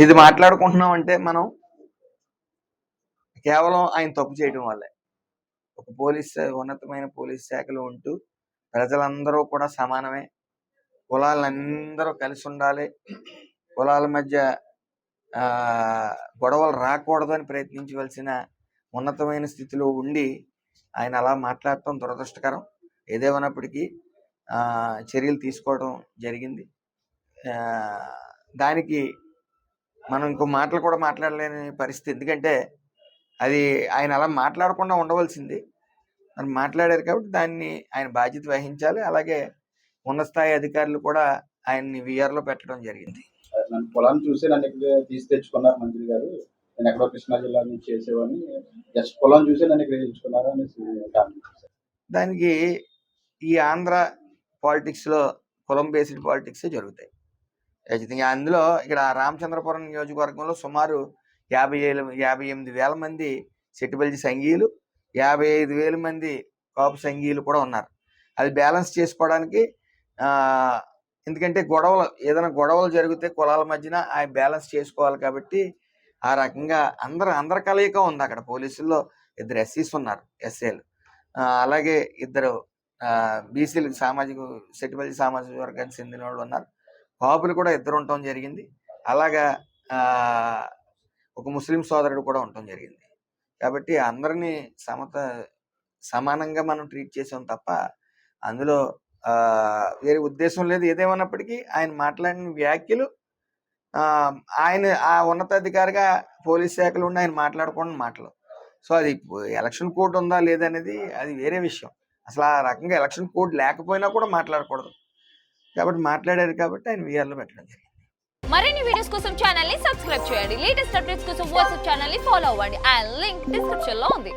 ఇది మాట్లాడుకుంటున్నాం అంటే మనం కేవలం ఆయన తప్పు చేయడం వల్లే. ఒక ఉన్నతమైన పోలీస్ శాఖలో ఉంటూ ప్రజలందరూ కూడా సమానమే, కులాలందరూ కలిసి ఉండాలి, కులాల మధ్య గొడవలు రాకూడదు అని ప్రయత్నించవలసిన ఉన్నతమైన స్థితిలో ఉండి ఆయన అలా మాట్లాడటం దురదృష్టకరం. ఏదేమైనప్పటికీ చర్యలు తీసుకోవడం జరిగింది. దానికి మనం ఇంకో మాటలు కూడా మాట్లాడలేని పరిస్థితి. ఎందుకంటే అది ఆయన అలా మాట్లాడకుండా ఉండవలసింది, మరి మాట్లాడారు కాబట్టి దాన్ని ఆయన బాధ్యత వహించాలి. అలాగే ఉన్నత స్థాయి అధికారులు కూడా ఆయన్ని విఆర్లో పెట్టడం జరిగింది. నన్ను పొలాన్ని చూసి నన్ను ఇక్కడ తీసి తెచ్చుకున్నారు మంత్రి గారు, నేను ఎక్కడో కృష్ణా జిల్లా నుంచి చేసేవాడిని, జస్ట్ పొలం చూసి నన్ను ఇక్కడ తెచ్చుకున్నారు అనేసి. దానికి ఈ ఆంధ్ర పాలిటిక్స్లో కులం బేస్డ్ పాలిటిక్స్ జరుగుతాయి. అందులో ఇక్కడ రామచంద్రపురం నియోజకవర్గంలో సుమారు 58,000 మంది సెట్టుబల్జి సంఘీయులు, 55,000 మంది కాపు సంఘీయులు కూడా ఉన్నారు. అది బ్యాలెన్స్ చేసుకోవడానికి, ఎందుకంటే ఏదైనా గొడవలు జరిగితే కులాల మధ్యన ఆ బ్యాలెన్స్ చేసుకోవాలి కాబట్టి ఆ రకంగా అందరి కలయిక ఉంది. అక్కడ పోలీసుల్లో 2 ఎస్సీస్ ఉన్నారు, ఎస్ఏలు, అలాగే 2 బీసీలు సెట్టుబల్జి సామాజిక వర్గానికి చెందిన వాళ్ళు ఉన్నారు, కాపులు కూడా 2 ఉండటం జరిగింది. అలాగా ఒక ముస్లిం సోదరుడు కూడా ఉండటం జరిగింది. కాబట్టి అందరినీ సమానంగా మనం ట్రీట్ చేసాం తప్ప అందులో వేరే ఉద్దేశం లేదు. ఏదేమన్నప్పటికీ ఆయన మాట్లాడిన వ్యాఖ్యలు, ఆయన ఆ ఉన్నతాధికారిగా పోలీస్ శాఖలో ఉండి ఆయన మాట్లాడకుండా మాటలు. సో అది ఎలక్షన్ కోడ్ ఉందా లేదనేది అది వేరే విషయం. అసలు ఆ రకంగా ఎలక్షన్ కోడ్ లేకపోయినా కూడా మాట్లాడకూడదు కాబట్టి మాట్లాడారు కాబట్టి ఆయన విఆర్లో పెట్టడం జరిగింది. మరిన్ని వీడియోస్ కోసం ఛానల్ ని సబ్స్క్రైబ్ చేయండి. లేటెస్ట్ అప్డేట్స్ కోసం వాట్సాప్ ఛానల్ ని ఫాలో అవ్వండి. ఆ లింక్ డిస్క్రిప్షన్ లో ఉంది.